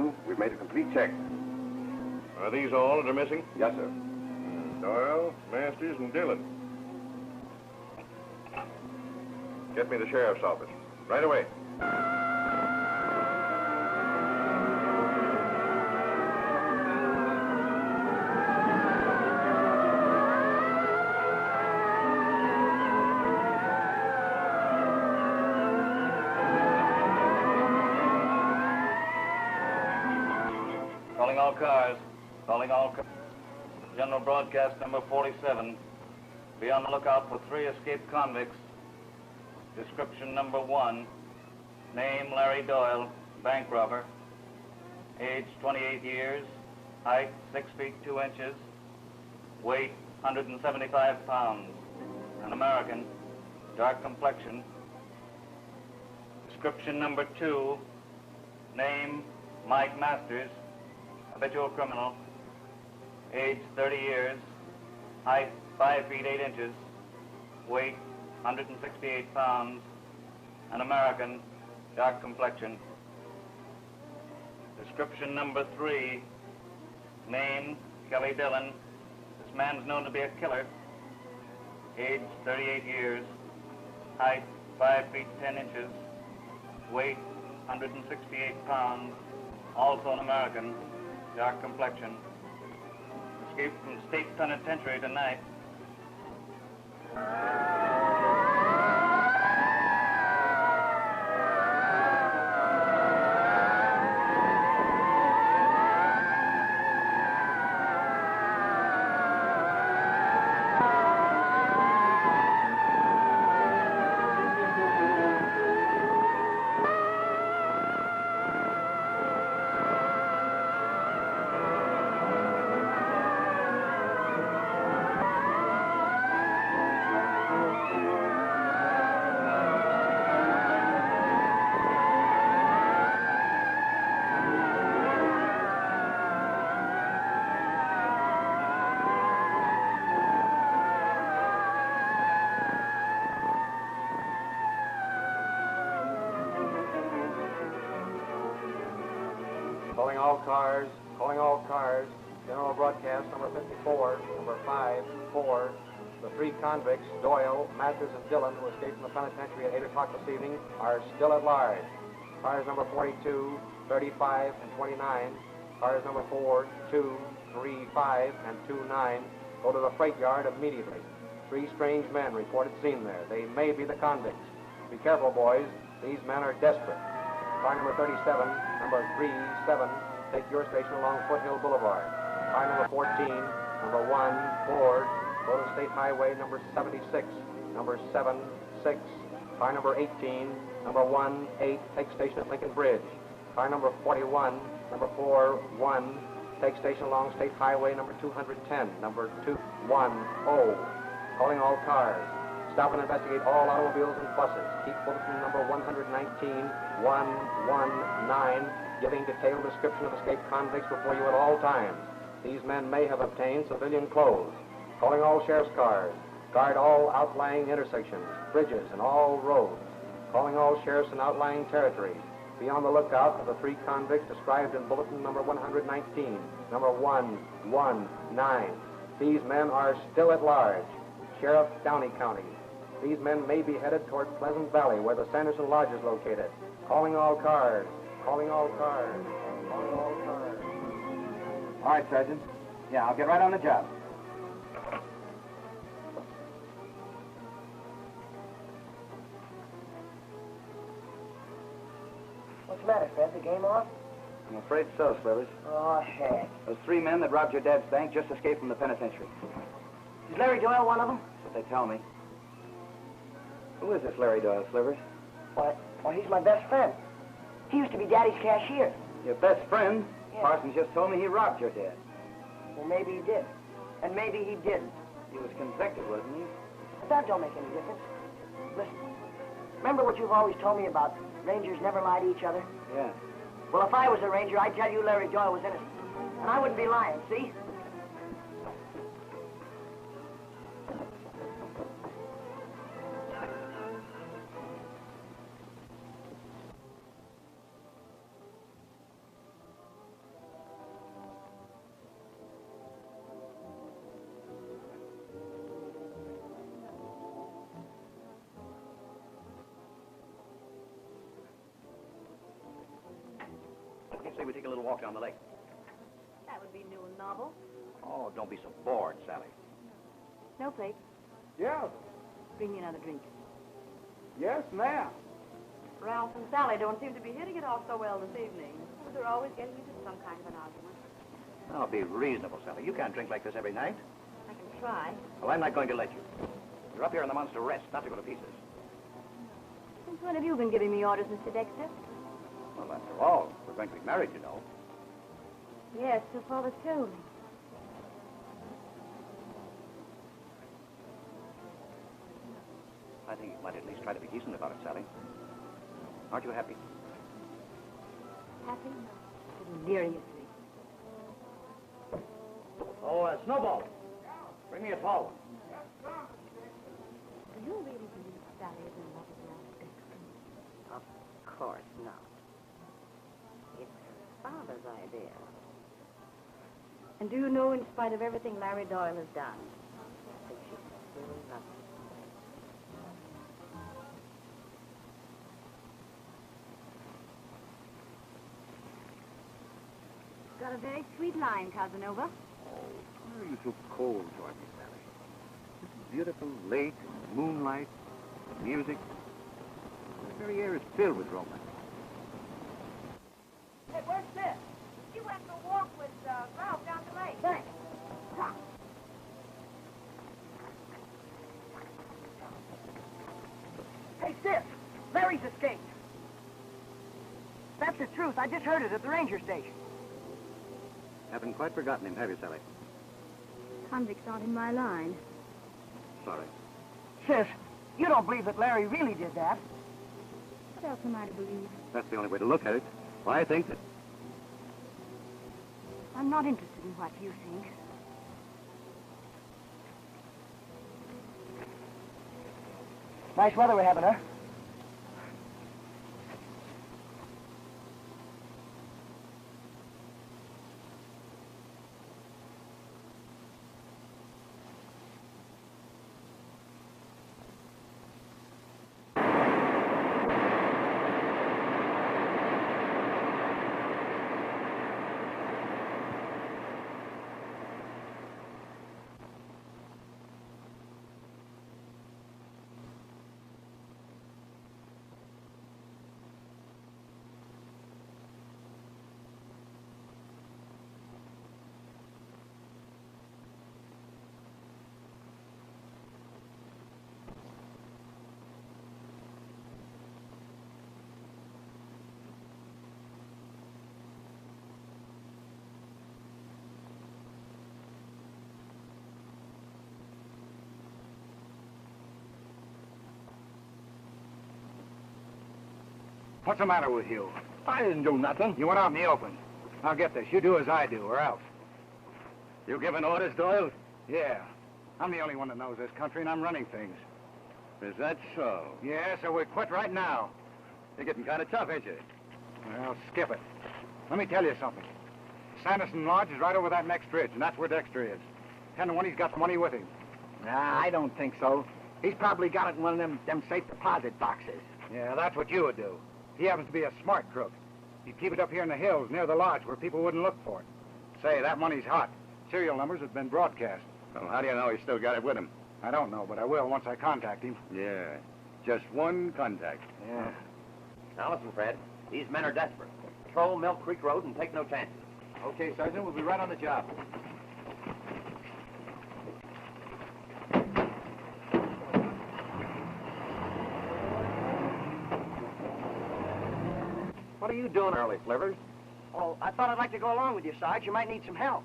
you. We've made a complete check. Are these all that are missing? Yes, sir. Doyle, Masters, and Dillon. Get me the sheriff's office. Right away. Calling all cars. Calling all cars. General broadcast number 47. Be on the lookout for 3 escaped convicts. Description number 1. Name Larry Doyle, bank robber. Age 28 years. Height 6 feet 2 inches. Weight 175 pounds. An American. Dark complexion. Description number 2. Name Mike Masters. Habitual criminal. Age 30 years. Height 5 feet 8 inches. Weight 168 pounds. An American. Dark complexion. Description number 3. Name Kelly Dillon. This man's known to be a killer. Age 38 years. Height 5 feet 10 inches. Weight 168 pounds. Also an American. Dark complexion. Escaped from state penitentiary tonight. Calling all cars, general broadcast number 54, number 5-4. The 3 convicts, Doyle, Masters, and Dillon, who escaped from the penitentiary at 8 o'clock this evening, are still at large. Cars number 42, 35, and 29. Cars number 4, 2, 3, 5, and 29 go to the freight yard immediately. 3 strange men reported seen there. They may be the convicts. Be careful, boys. These men are desperate. Car number 37, number 37, take your station along Foothill Boulevard. Car number 14, number 1, Ford, go to State Highway number 76, number 76. Car number 18, number 1, 8, take station at Lincoln Bridge. Car number 41, number 4, 1, take station along State Highway number 210, number 210. Calling all cars. Stop and investigate all automobiles and buses. Keep bulletin number 119, 119, giving detailed description of escaped convicts before you at all times. These men may have obtained civilian clothes. Calling all sheriff's cars. Guard all outlying intersections, bridges, and all roads. Calling all sheriffs in outlying territories. Be on the lookout for the 3 convicts described in bulletin number 119, number 119. These men are still at large. Sheriff, Downey County. These men may be headed toward Pleasant Valley, where the Sanderson Lodge is located. Calling all cars. Calling all cars. Calling all cars. All right, Sergeant. Yeah, I'll get right on the job. What's the matter, Fred? The game off? I'm afraid so, Slivers. Oh, heck. Those 3 men that robbed your dad's bank just escaped from the penitentiary. Is Larry Doyle one of them? That's what they tell me. Who is this Larry Doyle, Slivers? Why, he's my best friend. He used to be Daddy's cashier. Your best friend? Yeah. Parsons just told me he robbed your dad. Well, maybe he did. And maybe he didn't. He was convicted, wasn't he? But that don't make any difference. Listen, remember what you've always told me about rangers never lie to each other? Yeah. Well, if I was a ranger, I'd tell you Larry Doyle was innocent. And I wouldn't be lying, see? take a little walk down the lake? That would be new and novel. Oh, don't be so bored, Sally. Snowflake, Yes. bring me another drink. Yes, ma'am. Ralph and Sally don't seem to be hitting it off so well this evening. They're always getting into some kind of an argument. Now, be reasonable, Sally. You can't drink like this every night. I can try. Well, I'm not going to let you. You're up here on the monster rest, not to go to pieces. Since when have you been giving me orders, Mr. Dexter? Well, after all, we're going to be married, you know. Yes, so Father told me. I think you might at least try to be decent about it, Sally. Aren't you happy? Happy? Deliriously. Oh, Snowball. Bring me a tall one. Do you really believe Sally is in love with Ralph Dexter? Of course not. It's her father's idea. And do you know, in spite of everything Larry Doyle has done, That she still loves him. got a very sweet line, Casanova. Why are you so cold toward me, Sally? This is beautiful lake, moonlight, music. The very air is filled with romance. Hey, where's Sis? She went for a walk with Ralph down the lake. Thanks. Come. Hey, Sis! Larry's escaped. That's the truth. I just heard it at the ranger station. Haven't quite forgotten him, have you, Sally? Convicts aren't in my line. Sorry. Sis, you don't believe that Larry really did that? What else am I to believe? That's the only way to look at it. Why, I think that... I'm not interested in what you think. Nice weather we're having, huh? What's the matter with you? I didn't do nothing. You went out in the open. Now get this. You do as I do, or else. You giving orders, Doyle? Yeah. I'm the only one that knows this country, and I'm running things. Is that so? Yeah, so we quit right now. You're getting kind of tough, ain't you? Well, skip it. Let me tell you something. Sanderson Lodge is right over that next ridge, and that's where Dexter is. 10 to 1, he's got the money with him. Nah, I don't think so. He's probably got it in one of them safe deposit boxes. Yeah, that's what you would do. He happens to be a smart crook. He'd keep it up here in the hills near the lodge where people wouldn't look for it. Say, that money's hot. Serial numbers have been broadcast. Well, how do you know he's still got it with him? I don't know, but I will once I contact him. Yeah, just one contact. Yeah. Now listen, Fred. These men are desperate. Patrol Milk Creek Road and take no chances. Okay, Sergeant, we'll be right on the job. What are you doing early, Slivers? Oh, I thought I'd like to go along with you, Sarge. You might need some help.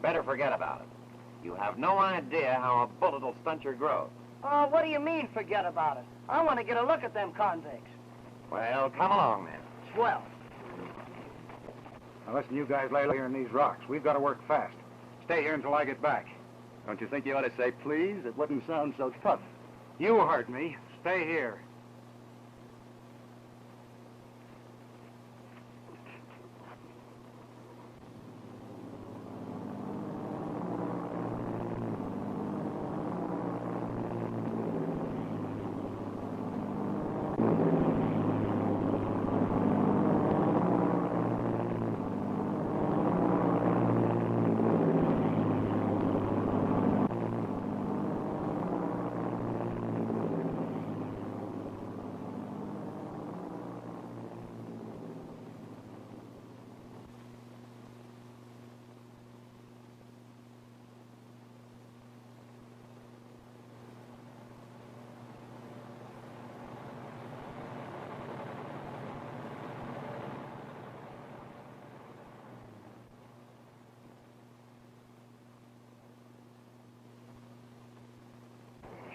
Better forget about it. You have no idea how a bullet will stunt your growth. Oh, what do you mean, forget about it? I want to get a look at them convicts. Well, come along, then. Swell. Now listen, you guys lay here in these rocks. We've got to work fast. Stay here until I get back. Don't you think you ought to say please? It wouldn't sound so tough. You heard me. Stay here.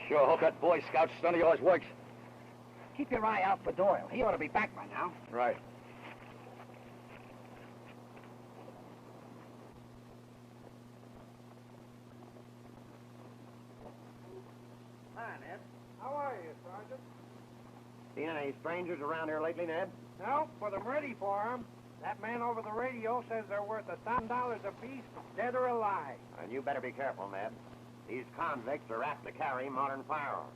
Sure hope that Boy Scout stunt of yours works. Keep your eye out for Doyle. He ought to be back by now. Right. Hi, Ned. How are you, Sergeant? Seen any strangers around here lately, Ned? No, but I'm ready for 'em. That man over the radio says they're worth $1,000 apiece, dead or alive. And you better be careful, Ned. These convicts are apt to carry modern firearms.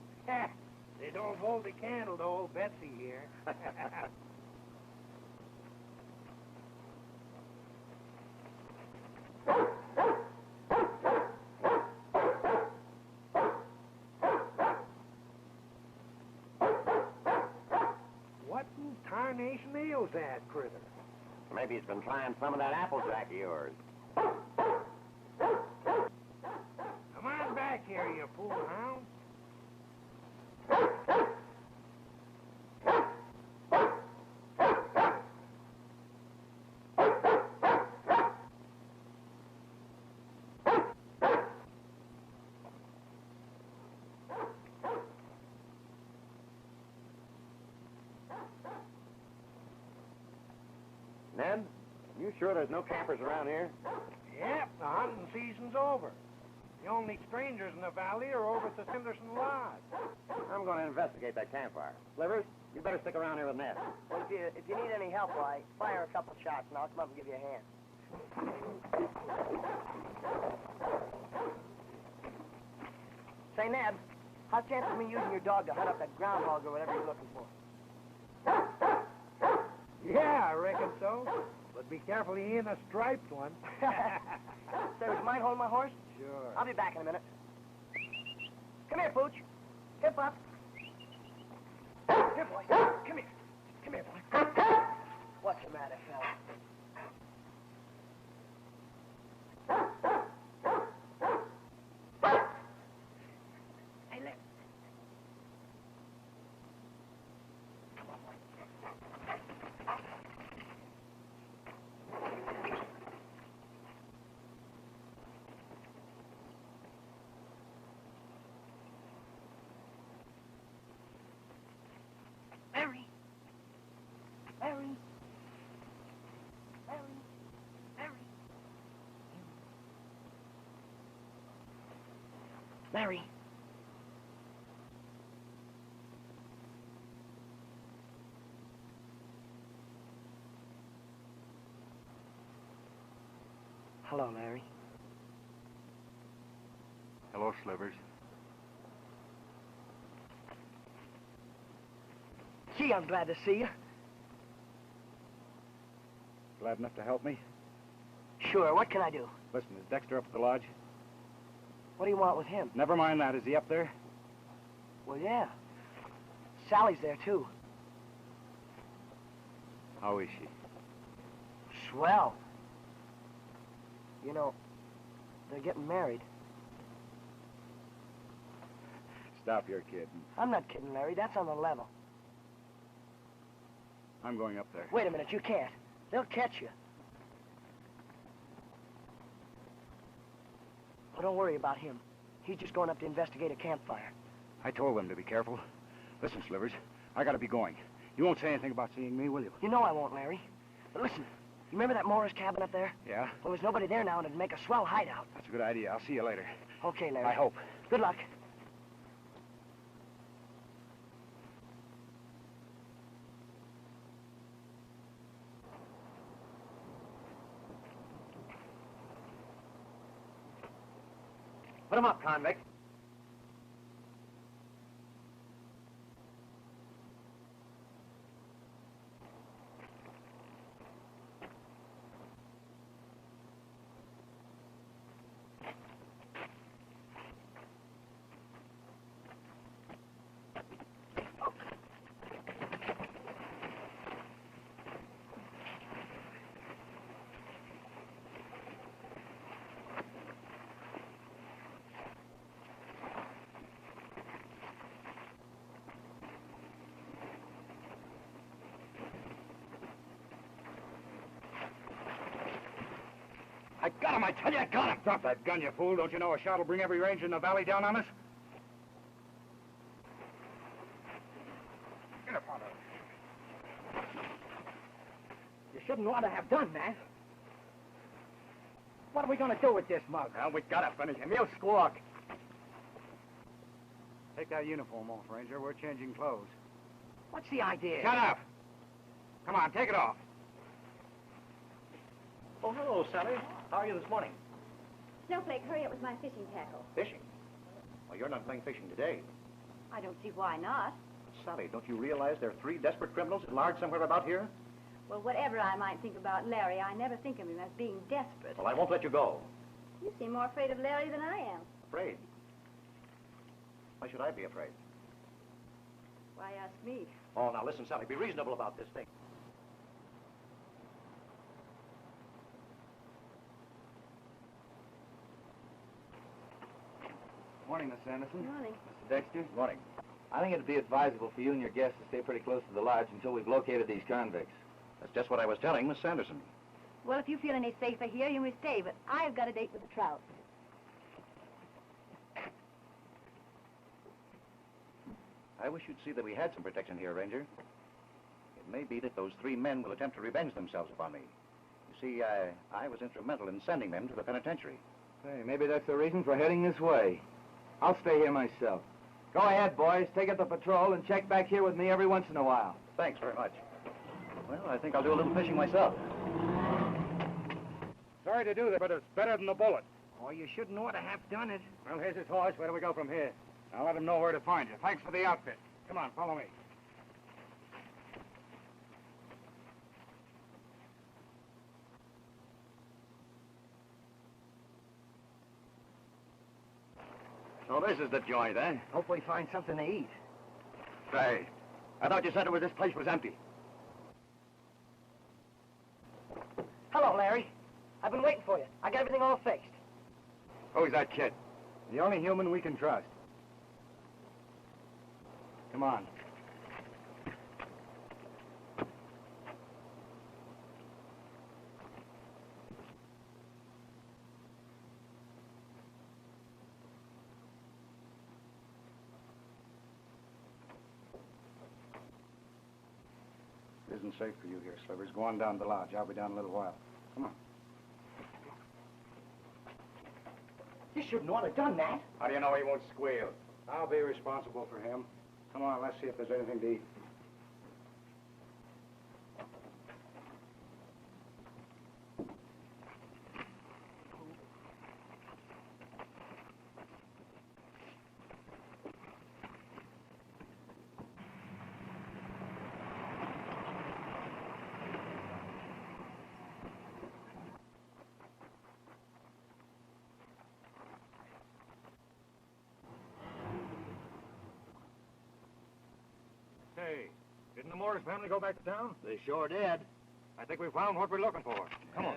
They don't hold a candle to old Betsy here. What in tarnation ails that critter? Maybe he's been trying some of that Applejack of yours. Come on back here, you fool hound. Ned, you sure there's no campers around here? Yep, the hunting season's over. The only strangers in the valley are over at the Sanderson Lodge. I'm going to investigate that campfire. Slivers, you better stick around here with Ned. Well, if you need any help, why, fire a couple shots and I'll come up and give you a hand. Say, Ned, how's the chance of me using your dog to hunt up that groundhog or whatever you're looking for? Yeah, I reckon so. But be careful he ain't a striped one. Say, would you mind holding my horse? Sure. I'll be back in a minute. Come here, Pooch. Hip up. Here, boy. Come here. Come here, boy. What's the matter, fella? Hey, look. Come on, boy. Larry. Larry. Larry. Larry. Larry. Hello, Larry. Hello, Slivers. Gee, I'm glad to see you. Glad enough to help me? Sure, what can I do? Listen, is Dexter up at the lodge? What do you want with him? Never mind that. Is he up there? Well, yeah. Sally's there, too. How is she? Swell. You know, they're getting married. Stop your kidding. I'm not kidding, Larry. That's on the level. I'm going up there. Wait a minute, you can't. They'll catch you. Well, don't worry about him. He's just going up to investigate a campfire. I told them to be careful. Listen, Slivers, I gotta be going. You won't say anything about seeing me, will you? You know I won't, Larry. But listen, you remember that Morris cabin up there? Yeah? Well, there's nobody there now, and it'd make a swell hideout. That's a good idea. I'll see you later. Okay, Larry. I hope. Good luck. Put him up, convict. I got him, I tell you, I got him! Drop that gun, you fool. Don't you know a shot will bring every ranger in the valley down on us? In upon her. You shouldn't want to have done that. What are we going to do with this mug? Well, we gotta finish him. He'll squawk. Take that uniform off, Ranger. We're changing clothes. What's the idea? Shut up! Come on, take it off. Oh, hello, Sally. How are you this morning? Snowflake, hurry up with my fishing tackle. Fishing? Well, you're not playing fishing today. I don't see why not. Sally, don't you realize there are 3 desperate criminals at large somewhere about here? Well, whatever I might think about Larry, I never think of him as being desperate. Well, I won't let you go. You seem more afraid of Larry than I am. Afraid? Why should I be afraid? Why ask me? Oh, now listen, Sally, be reasonable about this thing. Morning, Miss Anderson. Morning. Mr. Dexter. Morning. I think it'd be advisable for you and your guests to stay pretty close to the lodge until we've located these convicts. That's just what I was telling Miss Sanderson. Well, if you feel any safer here, you may stay, but I've got a date with the Trouts. I wish you'd see that we had some protection here, Ranger. It may be that those 3 men will attempt to revenge themselves upon me. You see, I was instrumental in sending them to the penitentiary. Hey, maybe that's the reason for heading this way. I'll stay here myself. Go ahead, boys. Take up the patrol and check back here with me every once in a while. Thanks very much. Well, I think I'll do a little fishing myself. Sorry to do that, but it's better than the bullet. Oh, you shouldn't ought to have done it. Well, here's his horse. Where do we go from here? I'll let him know where to find you. Thanks for the outfit. Come on, follow me. So this is the joint, eh? Hope we find something to eat. Say, I thought you said this place was empty. Hello, Larry. I've been waiting for you. I got everything all fixed. Who's that kid? The only human we can trust. Come on. It isn't safe for you here, Slivers. Go on down to the lodge. I'll be down in a little while. Come on. You shouldn't ought to have done that. How do you know he won't squeal? I'll be responsible for him. Come on, let's see if there's anything to eat. Hey, didn't the Morris family go back to town? They sure did. I think we found what we're looking for. Come on.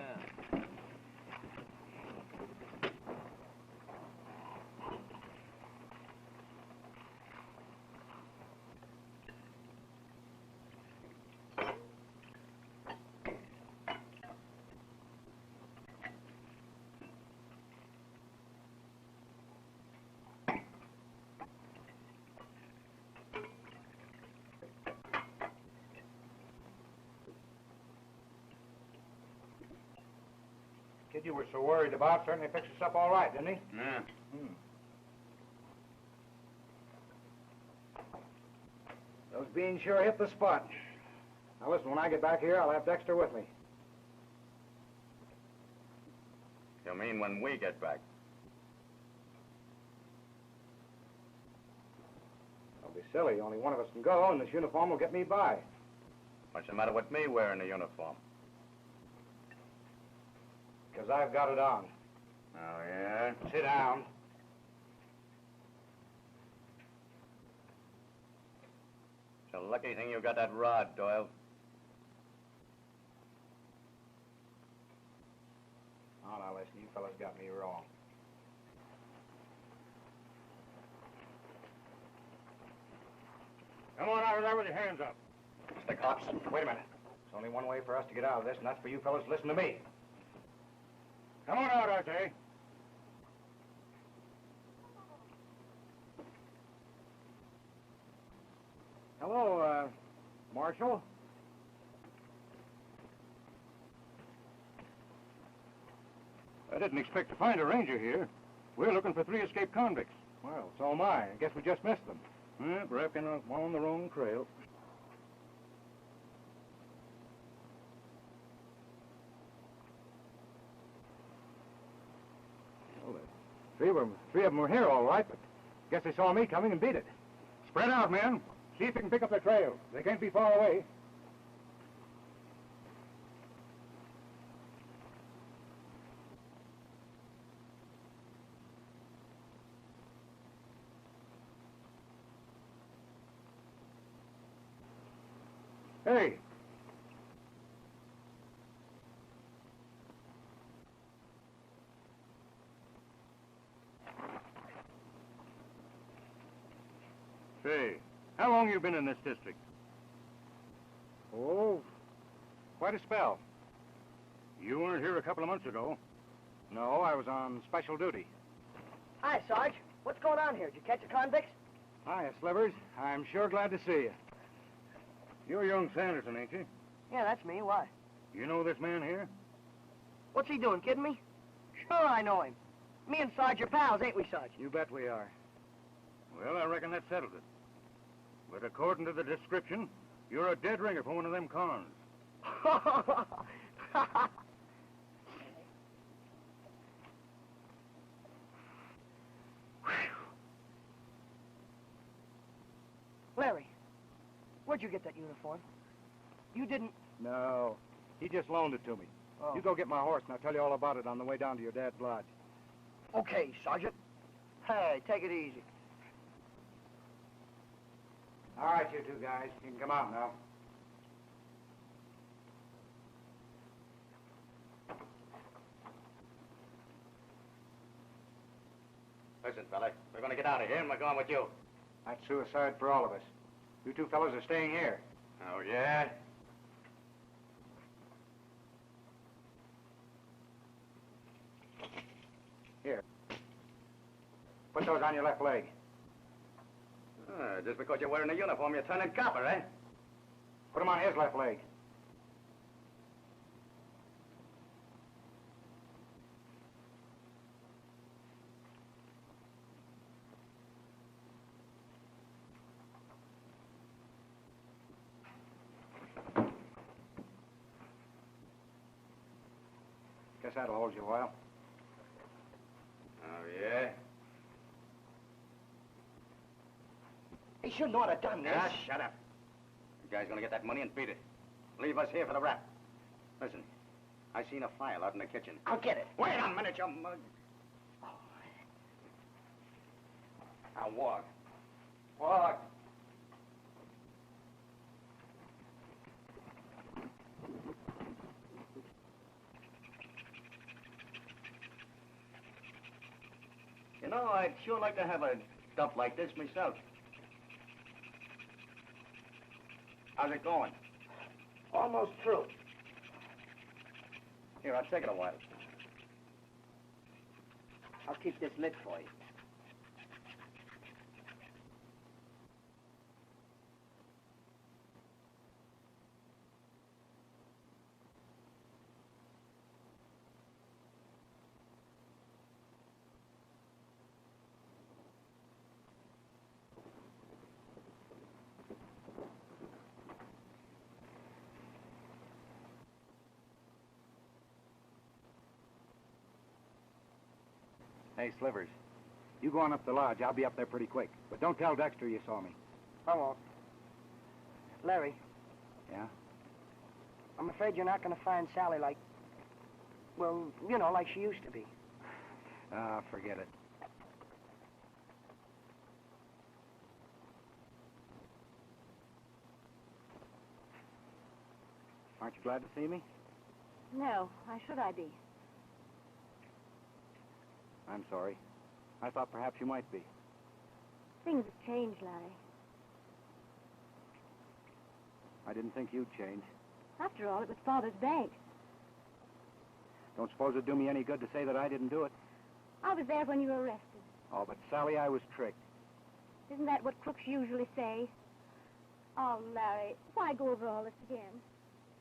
Kid you were so worried about certainly fixed us up all right, didn't he? Yeah. Those beans sure hit the spot. Now listen, when I get back here, I'll have Dexter with me. You mean when we get back? Don't be silly. Only one of us can go, and this uniform will get me by. What's the matter with me wearing the uniform? Because I've got it on. Oh, yeah? Sit down. It's a lucky thing you got that rod, Doyle. Oh, now listen, you fellas got me wrong. Come on out of there with your hands up. It's the cops. Wait a minute. There's only one way for us to get out of this, and that's for you fellas to listen to me. Come on out, R.J. Hello, Marshal? I didn't expect to find a ranger here. We're looking for 3 escaped convicts. Well, so am I. I guess we just missed them. Reckon I'm on the wrong trail. Well, three of them were here, all right, but guess they saw me coming and beat it. Spread out, men. See if you can pick up their trail. They can't be far away. Hey. Say, how long you been in this district? Oh, quite a spell. You weren't here a couple of months ago. No, I was on special duty. Hi, Sarge. What's going on here? Did you catch the convicts? Hiya, Slivers. I'm sure glad to see you. You're young Sanderson, ain't you? Yeah, that's me. Why? You know this man here? What's he doing, kidding me? Sure, I know him. Me and Sarge are pals, ain't we, Sarge? You bet we are. Well, I reckon that settles it. But according to the description, you're a dead ringer for one of them cons. Larry, where'd you get that uniform? You didn't... No, he just loaned it to me. Oh. You go get my horse, and I'll tell you all about it on the way down to your dad's lodge. Okay, Sergeant. Hey, take it easy. All right, you two guys. You can come out now. Listen, fella, we're going to get out of here, and we're going with you. That's suicide for all of us. You two fellows are staying here. Oh, yeah? Here. Put those on your left leg. Just because you're wearing a uniform, you're turning copper, eh? Put them on his left leg. Guess that'll hold you a while. Oh, yeah? He shouldn't ought to have done this. Ah, shut up. The guy's gonna get that money and beat it. Leave us here for the rap. Listen, I seen a file out in the kitchen. I'll get it. Wait a minute, you mug. Now walk. Walk. You know, I'd sure like to have a dump like this myself. How's it going? Almost through. Here, I'll take it a while. I'll keep this lit for you. Hey, Slivers, you go on up the lodge. I'll be up there pretty quick. But don't tell Dexter you saw me. I won't. Larry, Yeah? I'm afraid you're not going to find Sally like... Well, you know, like she used to be. Ah, forget it. Aren't you glad to see me? No, why should I be? I'm sorry. I thought perhaps you might be. Things have changed, Larry. I didn't think you'd change. After all, it was Father's bank. Don't suppose it'd do me any good to say that I didn't do it. I was there when you were arrested. Oh, but Sally, I was tricked. Isn't that what crooks usually say? Oh, Larry, why go over all this again?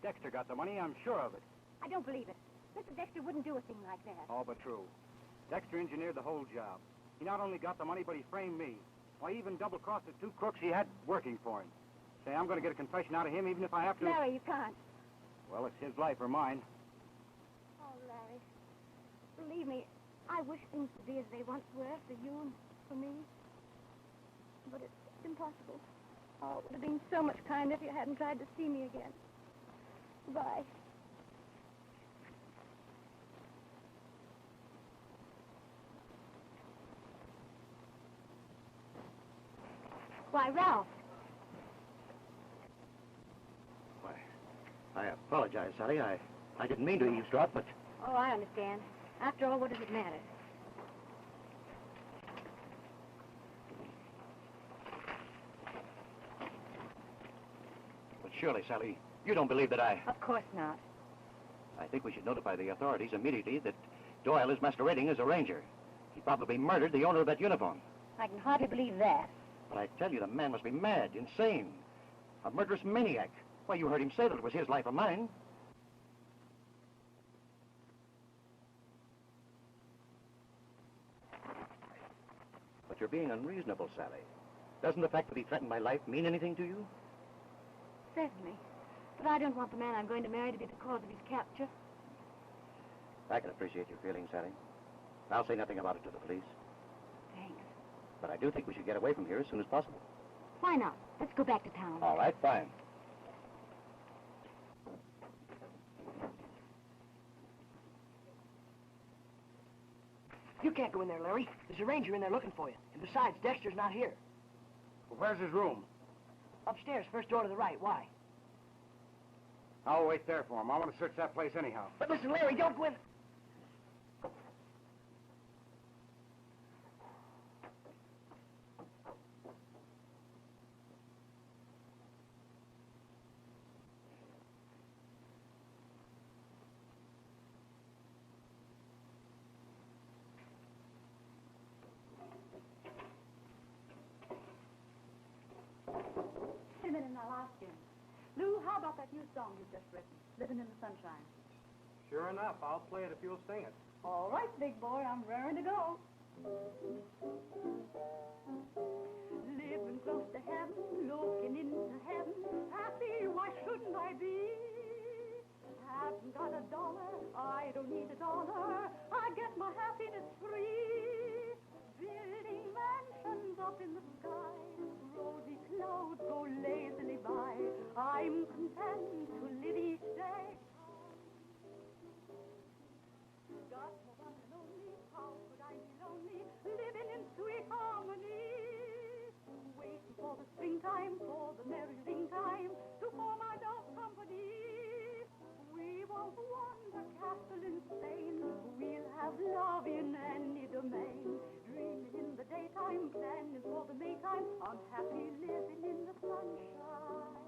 Dexter got the money, I'm sure of it. I don't believe it. Mr. Dexter wouldn't do a thing like that. All but true. Dexter engineered the whole job. He not only got the money, but he framed me. Why, he even double-crossed the 2 crooks he had working for him. Say, I'm going to get a confession out of him, even if I have to... Larry, you can't. Well, it's his life or mine. Oh, Larry, believe me, I wish things would be as they once were for you and for me. But it's impossible. Oh, it would have been so much kinder if you hadn't tried to see me again. Goodbye. Why, Ralph. Why, I apologize, Sally. I didn't mean to eavesdrop, but... Oh, I understand. After all, what does it matter? But surely, Sally, you don't believe that I... Of course not. I think we should notify the authorities immediately that Doyle is masquerading as a ranger. He probably murdered the owner of that uniform. I can hardly believe that. But I tell you, the man must be mad, insane. A murderous maniac. Why, you heard him say that it was his life or mine. But you're being unreasonable, Sally. Doesn't the fact that he threatened my life mean anything to you? Certainly. But I don't want the man I'm going to marry to be the cause of his capture. I can appreciate your feelings, Sally. I'll say nothing about it to the police. Thanks. But I do think we should get away from here as soon as possible. Why not? Let's go back to town. All right, fine. You can't go in there, Larry. There's a ranger in there looking for you. And besides, Dexter's not here. Well, where's his room? Upstairs, first door to the right. Why? I'll wait there for him. I want to search that place anyhow. But listen, Larry, don't go in... Wait a minute and I'll ask him. Lou, how about that new song you've just written, Living in the Sunshine? Sure enough, I'll play it if you'll sing it. All right, big boy, I'm raring to go. Living close to heaven, looking into heaven, happy, why shouldn't I be? Haven't got a dollar, I don't need a dollar, I get my happiness free. Building mansions up in the sky, rosy clouds go lazily by, I'm content to live each day. Got no one and only, how could I be lonely, living in sweet harmony? Waiting for the springtime, for the merry ring time, to form our dog company. We won't wander castle in Spain, we'll have love in any domain. Dreaming in the daytime, planning for the Maytime, I'm happy living in the sunshine.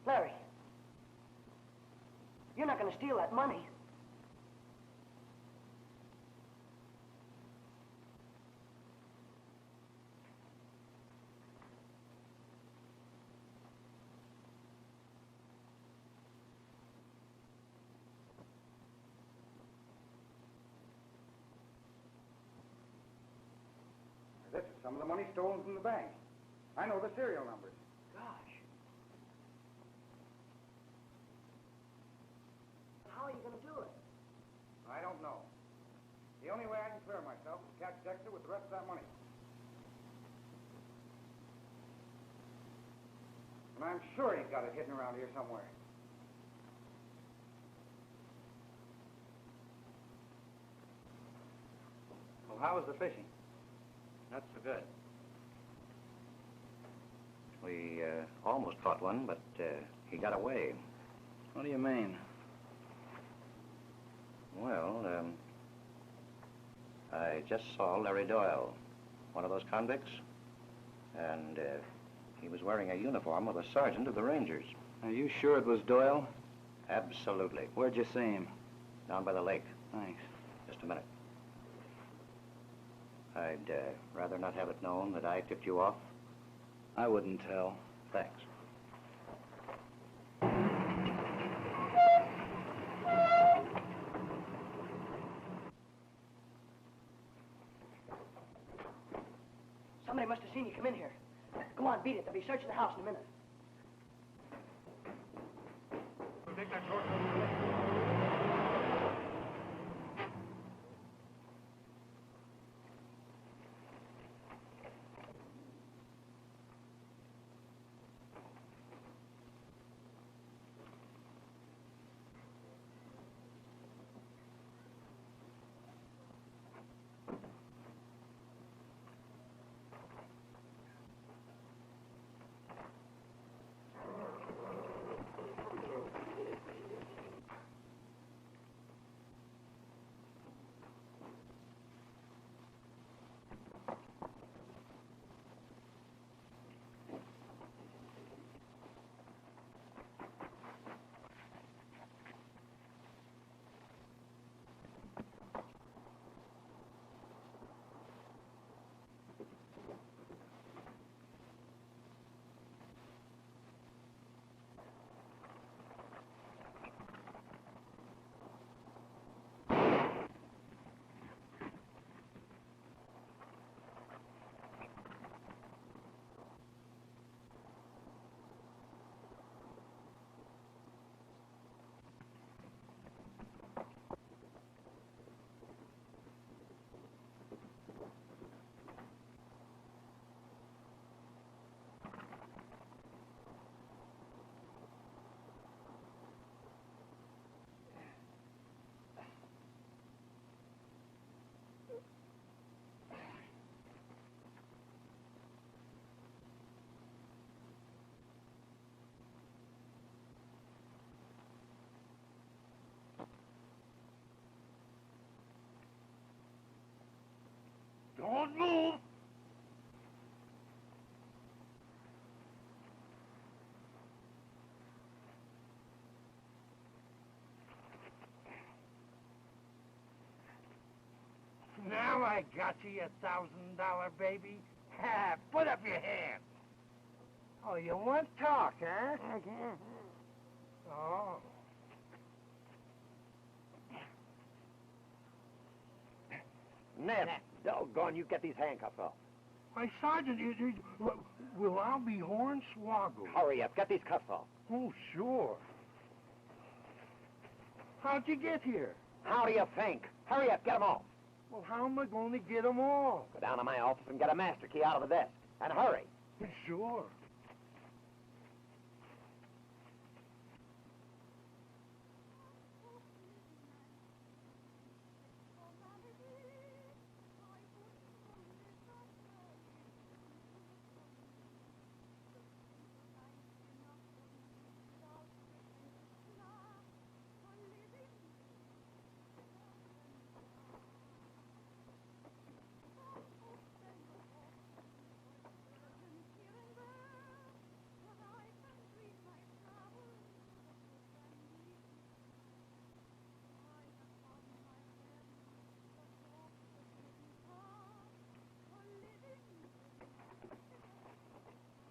Larry, you're not going to steal that money. This is some of the money stolen from the bank. I know the serial numbers. Gosh. How are you going to do it? I don't know. The only way I can clear myself is catch Dexter with the rest of that money. And I'm sure he's got it hidden around here somewhere. Well, how was the fishing? Not so good. We almost caught one, but he got away. What do you mean? Well, I just saw Larry Doyle, one of those convicts, and he was wearing a uniform of a sergeant of the Rangers. Are you sure it was Doyle? Absolutely. Where'd you see him? Down by the lake. Thanks. Just a minute. I'd rather not have it known that I tipped you off. I wouldn't tell. Thanks. Somebody must have seen you come in here. Come on, beat it. They'll be searching the house in a minute. Take that short. Don't move! Now I got you, you $1,000 baby. Ha! Put up your hand. Oh, you want talk, huh? Oh. Ned, doggone, you get these handcuffs off. Why, Sergeant, will I be hornswoggled? Hurry up, get these cuffs off. Oh, sure. How'd you get here? How do you think? Hurry up, get them off. Well, how am I going to get them all? Go down to my office and get a master key out of the desk. And hurry. Sure.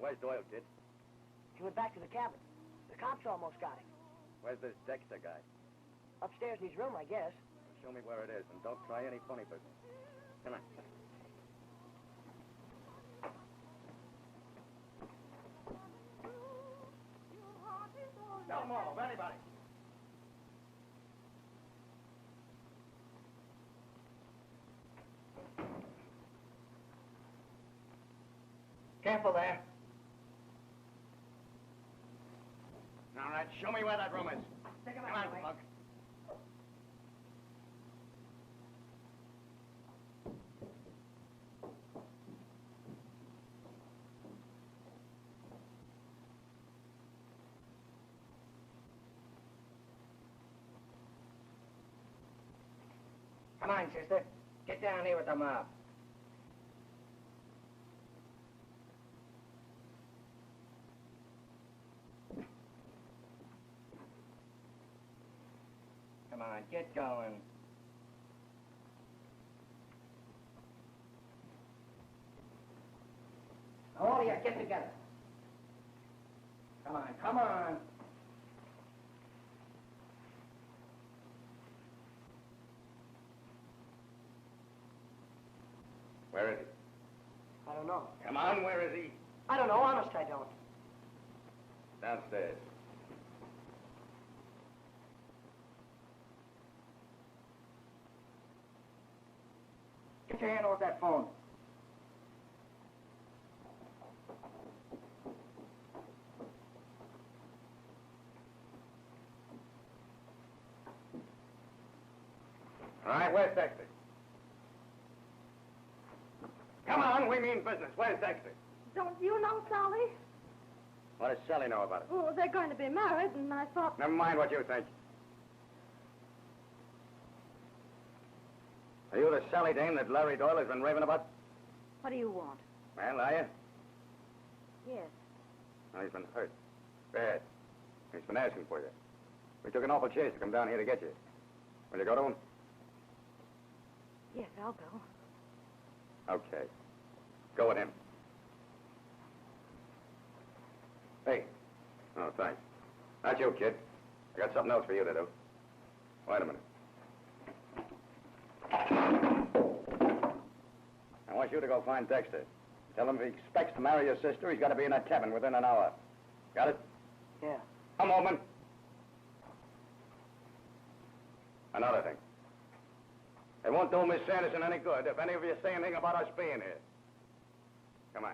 Where's Doyle, kid? He went back to the cabin. The cops almost got him. Where's this Dexter guy? Upstairs in his room, I guess. Show me where it is, and don't try any funny business. Come on. Don't move, anybody. Careful there. All right, show me where that room is. Take him Come out, on, Mike. Buck. Come on, sister. Get down here with the mob. Come on, get going. Here, get together. Come on, come on. Where is he? I don't know. Come on, where is he? I don't know. Honest, I don't. Downstairs. Get your hand off that phone. All right, where's Dexter? Come on, we mean business. Where's Dexter? Don't you know, Sally? What does Sally know about it? Oh, they're going to be married, and I thought... Never mind what you think. Are you the Sally dame that Larry Doyle has been raving about? What do you want? Well, are you? Yes. Well, he's been hurt. Bad. He's been asking for you. We took an awful chase to come down here to get you. Will you go to him? Yes, I'll go. Okay. Go with him. Hey. Oh, thanks. Not you, kid. I got something else for you to do. Wait a minute. I want you to go find Dexter. Tell him if he expects to marry your sister, he's got to be in that cabin within an hour. Got it? Yeah. Come on, man. Another thing. It won't do Miss Sanderson any good if any of you say anything about us being here. Come on.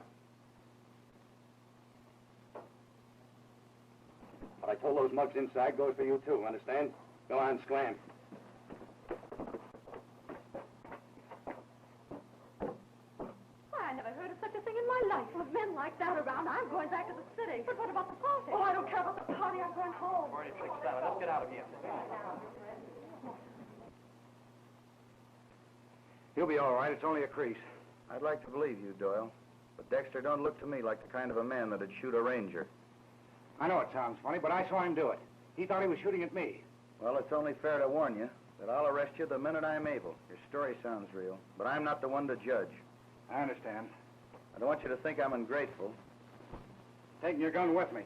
What I told those mugs inside goes for you, too, understand? Go on, scram. I never heard of such a thing in my life. With men like that around, I'm going back to the city. But what about the party? Oh, I don't care about the party. I'm going home. Already fixed that. Let's get out of here. He'll be all right. It's only a crease. I'd like to believe you, Doyle. But Dexter don't look to me like the kind of a man that'd shoot a ranger. I know it sounds funny, but I saw him do it. He thought he was shooting at me. Well, it's only fair to warn you that I'll arrest you the minute I'm able. Your story sounds real, but I'm not the one to judge. I understand. I don't want you to think I'm ungrateful. Taking your gun with me.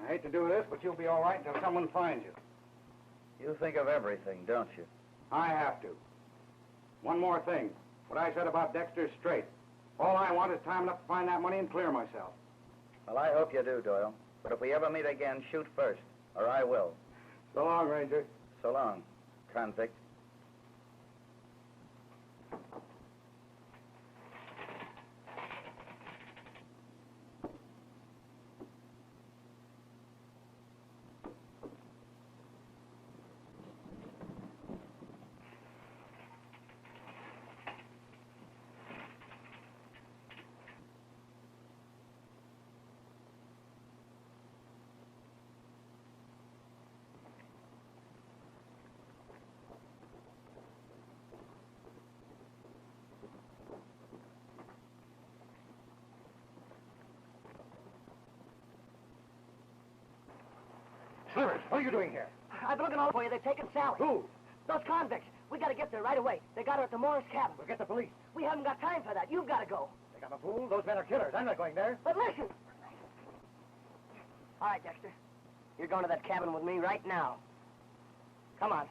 I hate to do this, but you'll be all right until someone finds you. You think of everything, don't you? I have to. One more thing. What I said about Dexter's straight. All I want is time enough to find that money and clear myself. Well, I hope you do, Doyle. But if we ever meet again, shoot first, or I will. So long, Ranger. So long, convict. Slivers, what are you doing here? I've been looking all for you. They've taken Sally. Who? Those convicts. We got to get there right away. They got her at the Morris cabin. We'll get the police. We haven't got time for that. You've got to go. They got a fool. Those men are killers. I'm not going there. But listen. All right, Dexter. You're going to that cabin with me right now. Come on.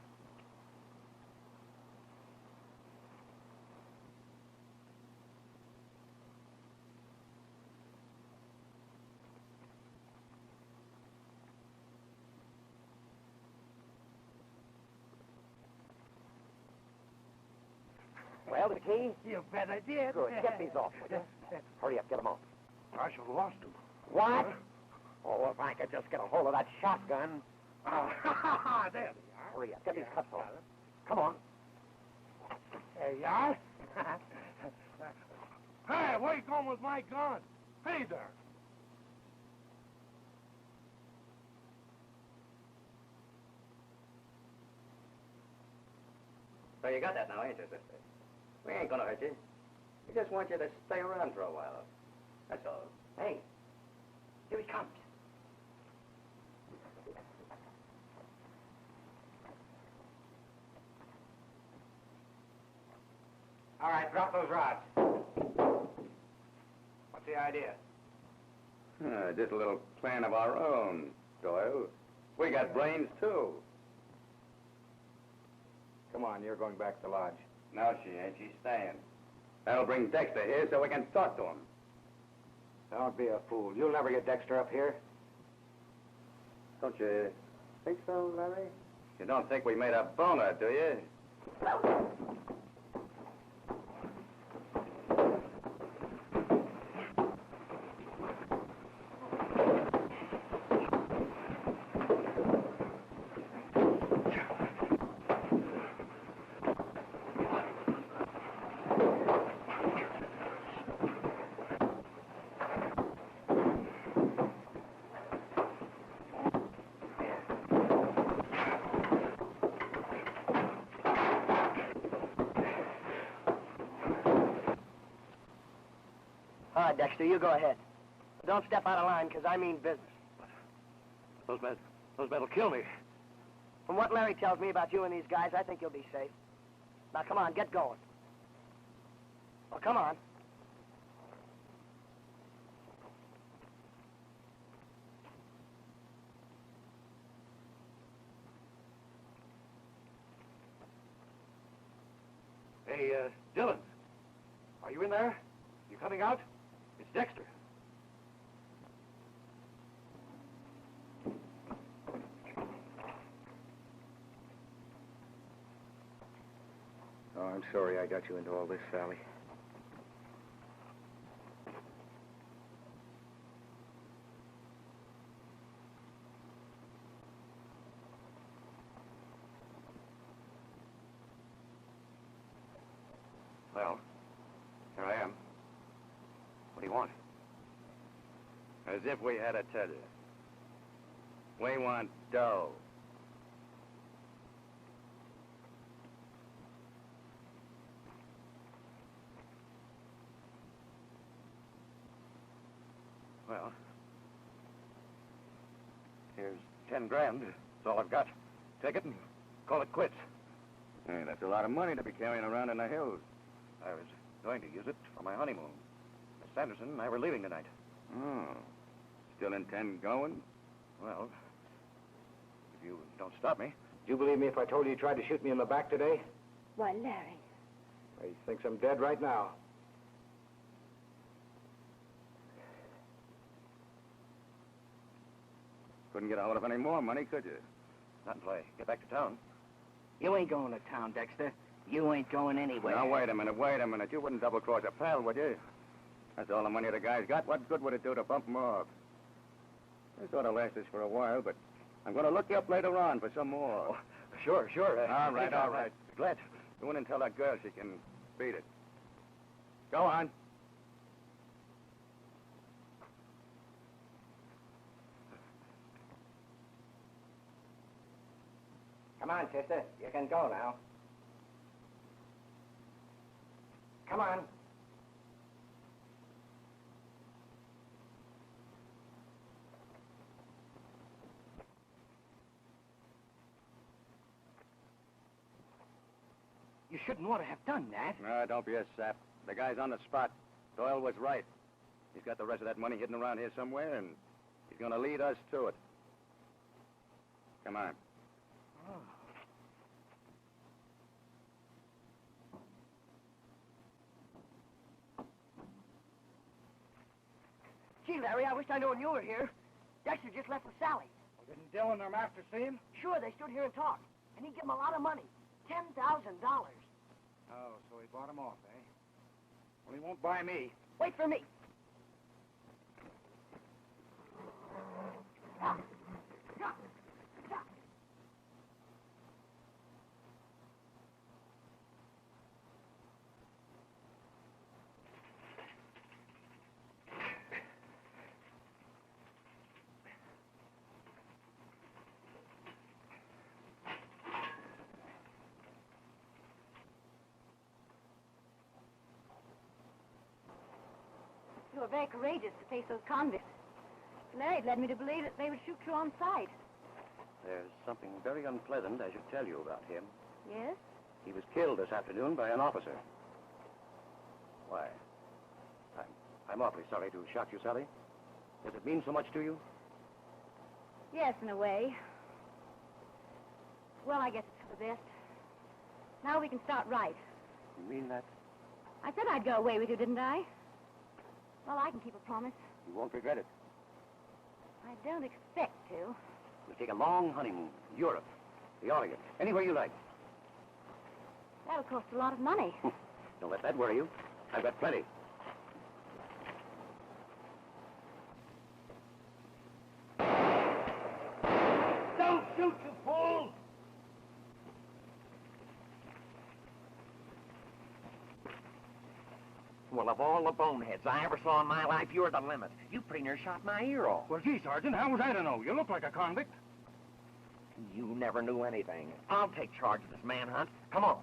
Well, the key? You bet I did. Good. Get these off, will you? Hurry up, get them off. I should have lost him. What? Oh, if I could just get a hold of that shotgun. There they are. Hurry up, get these cuffs off. Come on. There you are. Hey, where you going with my gun? Hey there. So you got that now, ain't you, sister? We ain't gonna hurt you. We just want you to stay around for a while. That's all. Hey, here he comes. All right, drop those rods. the idea? Just a little plan of our own, Doyle. We got brains, too. Come on, you're going back to the lodge. No, she ain't. She's staying. That'll bring Dexter here so we can talk to him. Don't be a fool. You'll never get Dexter up here. Don't you think so, Larry? You don't think we made a boner, do you? All right, Dexter, you go ahead. Don't step out of line, because I mean business. Those men will kill me. From what Larry tells me about you and these guys, I think you'll be safe. Now, come on, get going. Well, come on. Hey, Dillon. Are you in there? You coming out? It's Dexter. Oh, I'm sorry I got you into all this, Sally. Well, here I am. What do you want? As if we had to tell you. We want dough. Well, here's 10 grand. That's all I've got. Take it and call it quits. Hey, that's a lot of money to be carrying around in the hills. I was going to use it for my honeymoon. Miss Sanderson and I were leaving tonight. Oh. Still intend going? Well, if you don't stop me. Do you believe me if I told you tried to shoot me in the back today? Why, Larry. He thinks I'm dead right now. Couldn't get a hold of any more money, could you? Not until I get back to town. You ain't going to town, Dexter. You ain't going anywhere. Now, wait a minute. You wouldn't double-cross a pal, would you? That's all the money the guy's got. What good would it do to bump him off? This ought to last us for a while, but I'm going to look you up later on for some more. Oh, sure. All right. Glad. Go in and tell that girl she can beat it. Go on. Come on, sister. You can go now. Come on. You shouldn't want to have done that. No, don't be a sap. The guy's on the spot. Doyle was right. He's got the rest of that money hidden around here somewhere, and he's going to lead us to it. Come on. Oh. Gee, Larry, I wish I known you were here. Dexter just left with Sally. Well, didn't Dillon, their master, see him? Sure, they stood here and talked. And he gave him a lot of money. $10,000. Oh, so he bought him off, eh? Well, he won't buy me. Wait for me. You were very courageous to face those convicts. Larry led me to believe that they would shoot you on sight. There's something very unpleasant I should tell you about him. Yes? He was killed this afternoon by an officer. Why? I'm awfully sorry to have shocked you, Sally. Does it mean so much to you? Yes, in a way. Well, I guess it's for the best. Now we can start right. You mean that? I said I'd go away with you, didn't I? Well, I can keep a promise. You won't regret it. I don't expect to. We'll take a long honeymoon. Europe, the Orient, anywhere you like. That'll cost a lot of money. Don't let that worry you. I've got plenty. Don't shoot, you fool! Well, of all the boneheads I ever saw in my life, you're the limit. You pretty near shot my ear off. Well, gee, Sergeant, how was I to know? You look like a convict. You never knew anything. I'll take charge of this manhunt. Come on.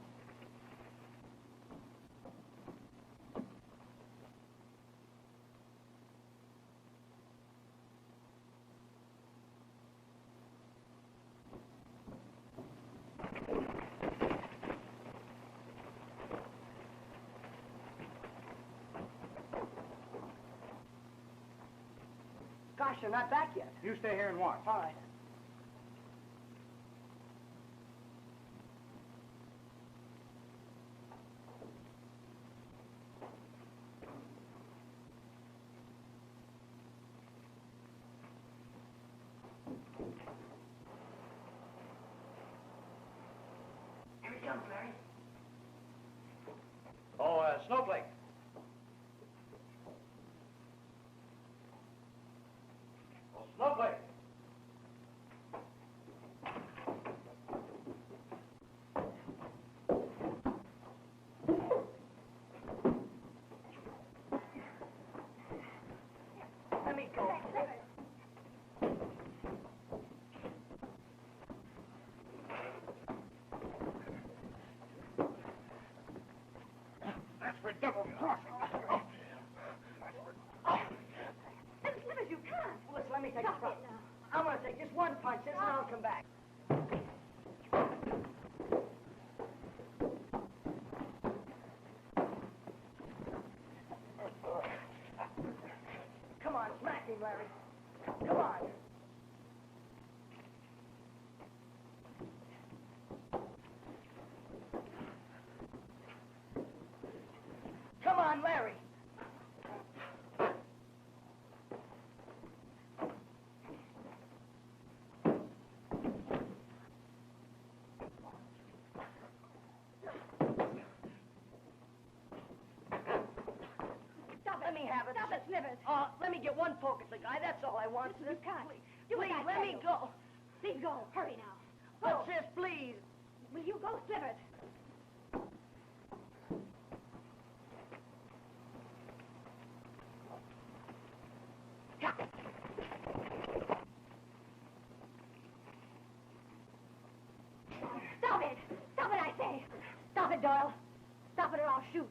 Gosh, you're not back yet. You stay here and watch. All right. Here he comes, Larry. Oh, Snowflake. Oh, Snowflake. Let me go. That's for double crossing. Slivers, you can't. Well, listen, let me take Stop a shot. it now. I'm going to take just one punch, this, and I'll come back. Come on, smack him, Larry. Come on. Come on, Larry. Stop it. Let me have it. Stop it, Slivers. Let me get one poke at the guy. That's all I want. You can't. Do Please, what I let tell me you. go. Please go. Hurry now. What's this, please? Will you go, Slivers? Stop it! Stop it, I say! Stop it, Doyle. Stop it or I'll shoot.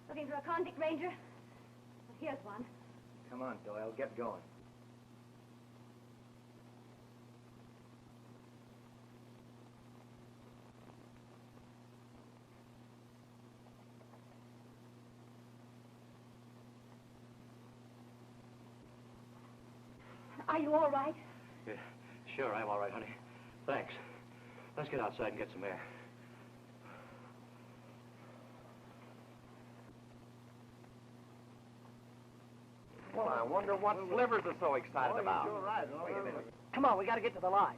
Looking for a convict, Ranger? Well, here's one. Come on, Doyle, get going. Are you all right? Yeah, sure, I'm all right, honey. Thanks. Let's get outside and get some air. Well, I wonder what Slivers are so excited about. Wait a minute. Come on, we got to get to the lodge.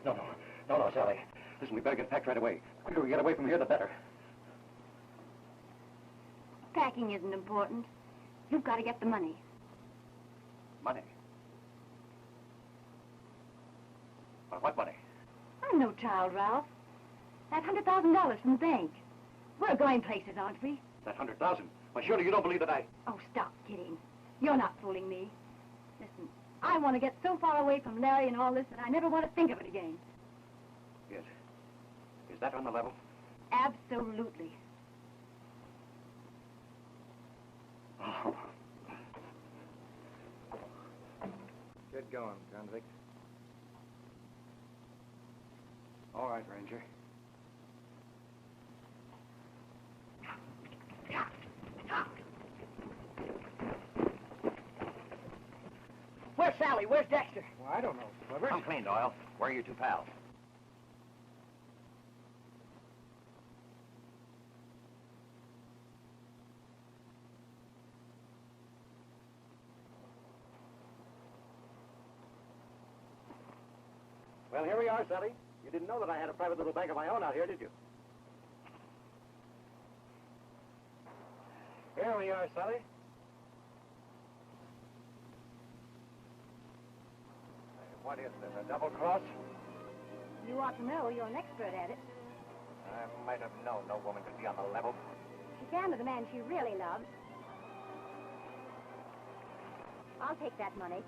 No, Sally. Listen, we better get packed right away. The quicker we get away from here, the better. Packing isn't important. You've got to get the money. Money. Well, what money? I'm no child, Ralph. That $100,000 from the bank. We're going places, aren't we? That 100,000. Why, surely you don't believe that I... Oh, stop kidding. You're not fooling me. Listen, I want to get so far away from Larry and all this that I never want to think of it again. Yes. Is that on the level? Absolutely. Oh. Get going, convict. All right, Ranger. Where's Sally? Where's Dexter? Well, I don't know, Sliver. Come clean, Doyle. Where are your two pals? Well, here we are, Sally. You didn't know that I had a private little bank of my own out here, did you? Here we are, Sally. What is this, a double cross? You ought to know. You're an expert at it. I might have known no woman could be on the level. She can with the man she really loves. I'll take that money.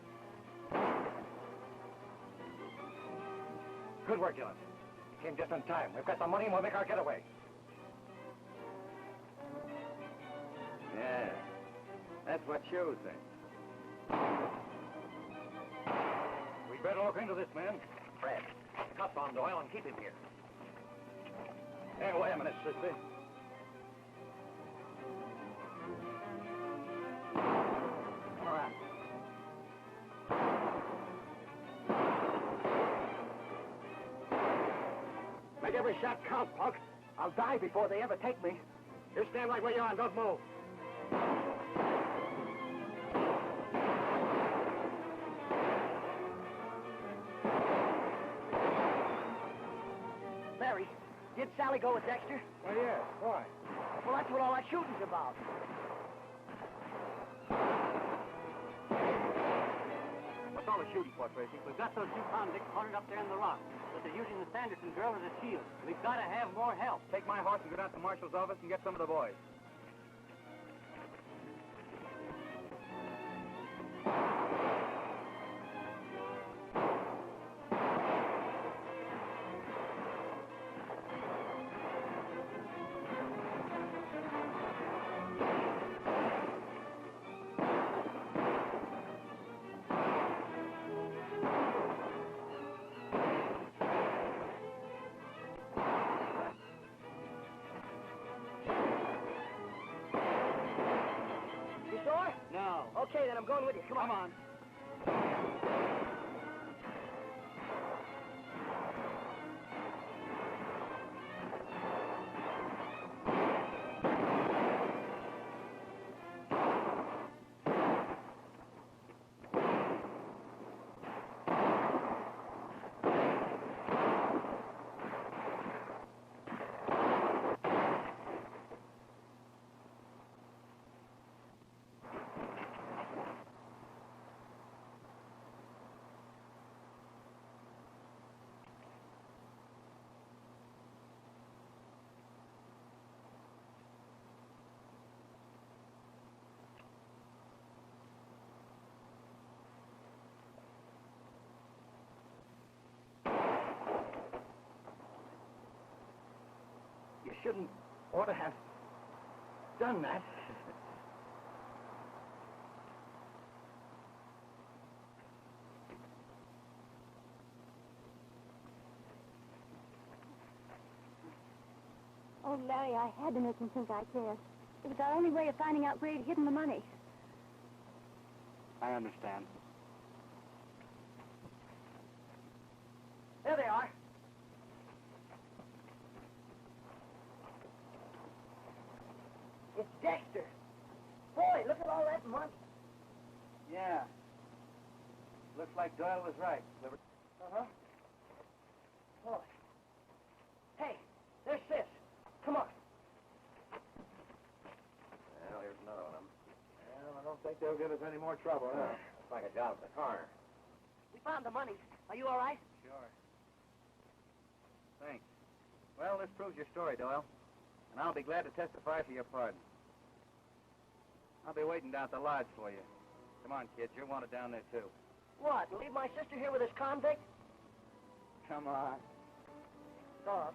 Good work, Gillis. You came just in time. We've got the money and we'll make our getaway. Yeah, that's what you think. We better look into this, man. Fred, cuffs on Doyle and keep him here. Hey, wait a minute, sister. All right. Make every shot count, punk. I'll die before they ever take me. You stand right where you are and don't move. Larry, did Sally go with Dexter? Oh, yeah. Why? Well, that's what all that shooting's about. What's all the shooting for, Tracy? We've got those two convicts cornered up there in the rock, but they're using the Sanderson girl as a shield. We've got to have more help. Take my horse and go down to the marshal's office and get some of the boys. You sure? No. Okay, then I'm going with you. Come on. Come on. You shouldn't ought to have done that. Oh, Larry, I had to make him think I cared. It was our only way of finding out where he'd hidden the money. I understand. There they are. It's Dexter. Boy, look at all that money. Yeah. Looks like Doyle was right. Uh-huh. Boy. Hey, there's Sis. Come on. Well, here's another one of them. Well, I don't think they'll give us any more trouble, huh? Looks like a job at the corner. We found the money. Are you all right? Sure. Thanks. Well, this proves your story, Doyle. And I'll be glad to testify for your pardon. I'll be waiting down at the lodge for you. Come on, kids. You're wanted down there, too. What, leave my sister here with this convict? Come on. Stop.